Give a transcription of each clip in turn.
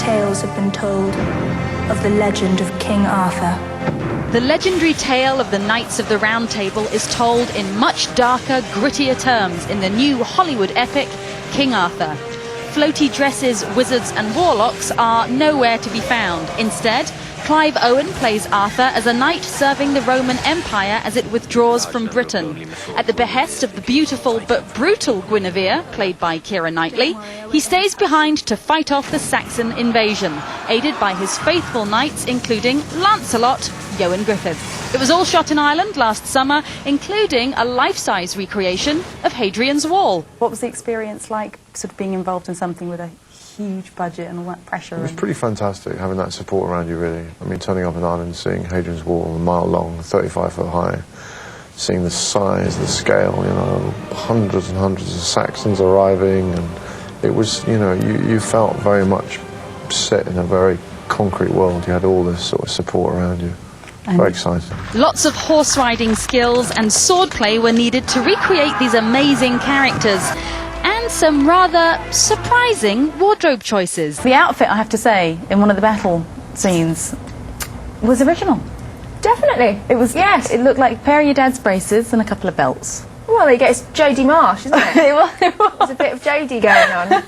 tales have been told of the legend of King Arthur. The legendary tale of the Knights of the Round Table is told in much darker, grittier terms in the new Hollywood epic, King Arthur. Floaty dresses, wizards and warlocks are nowhere to be found. Instead, Clive Owen plays Arthur as a knight serving the Roman Empire as it withdraws from Britain. At the behest of the beautiful but brutal Guinevere, played by Keira Knightley, he stays behind to fight off the Saxon invasion, aided by his faithful knights including Lancelot, Ioan Gruffuth. It was all shot in Ireland last summer, including a life-size recreation of Hadrian's Wall. What was the experience like, sort of being involved in something with a huge budget and all that pressure? It was pretty fantastic having that support around you, really. I mean, turning up in Ireland, seeing Hadrian's Wall, a mile long, 35 foot high, seeing the size, the scale, you know, hundreds and hundreds of Saxons arriving, and it was, you know, you felt very much set in a very concrete world. You had all this sort of support around you. Very exciting. Lots of horse riding skills and swordplay were needed to recreate these amazing characters. And some rather surprising wardrobe choices. The outfit, I have to say, in one of the battle scenes was original. Definitely. It was, yes. It looked like a pair of your dad's braces and a couple of belts. Well, there you go. It's Jodie Marsh, isn't it? It was. There's a bit of Jodie going on.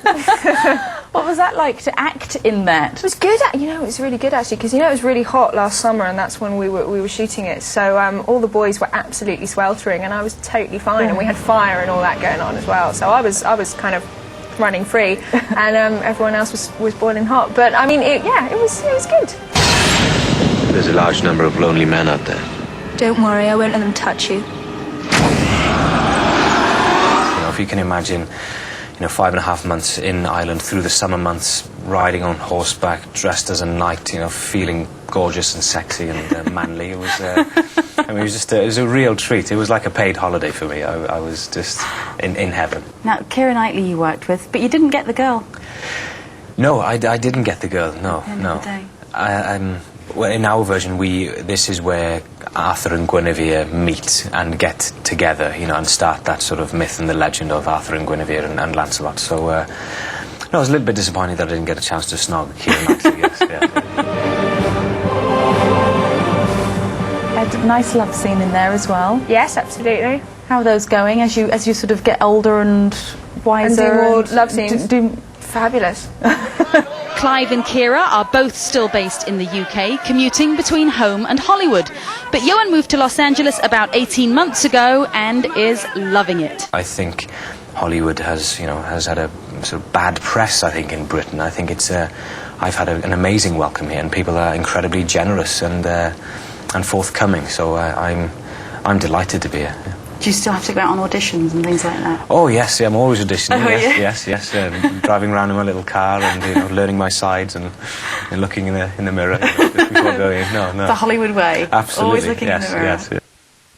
What was that like to act in that? It was good. You know, it was really good actually, because you know it was really hot last summer, and that's when we were shooting it. So all the boys were absolutely sweltering, and I was totally fine. And we had fire and all that going on as well. So I was kind of running free, and everyone else was boiling hot. But I mean, it was good. There's a large number of lonely men out there. Don't worry, I won't let them touch you. You know, if you can imagine, you know, 5.5 months in Ireland through the summer months, riding on horseback, dressed as a knight, you know, feeling gorgeous and sexy and manly. It was, I mean, it was a real treat. It was like a paid holiday for me. I was just in heaven. Now, Keira Knightley you worked with, but you didn't get the girl. No, I didn't get the girl. No, At the end no. of the day. Well, in our version, this is where Arthur and Guinevere meet and get together, you know, and start that sort of myth and the legend of Arthur and Guinevere and Lancelot. So, no, I was a little bit disappointed that I didn't get a chance to snog Keira Knightley, yes, yeah. Had a nice love scene in there as well. Yes, absolutely. How are those going as you sort of get older and wiser? And do more love scenes. Fabulous. Clive and Keira are both still based in the UK, commuting between home and Hollywood. But Ioan moved to Los Angeles about 18 months ago and is loving it. I think Hollywood has had a sort of bad press, I think, in Britain. I think I've had an amazing welcome here, and people are incredibly generous and forthcoming. So I'm delighted to be here. Yeah. Do you still have to go out on auditions and things like that? Oh yes, yeah, I'm always auditioning. Oh, yes, yes. Driving around in my little car and, you know, learning my sides and looking in the mirror, you know, before going. No. The Hollywood way. Absolutely. Always looking in the mirror. Yes,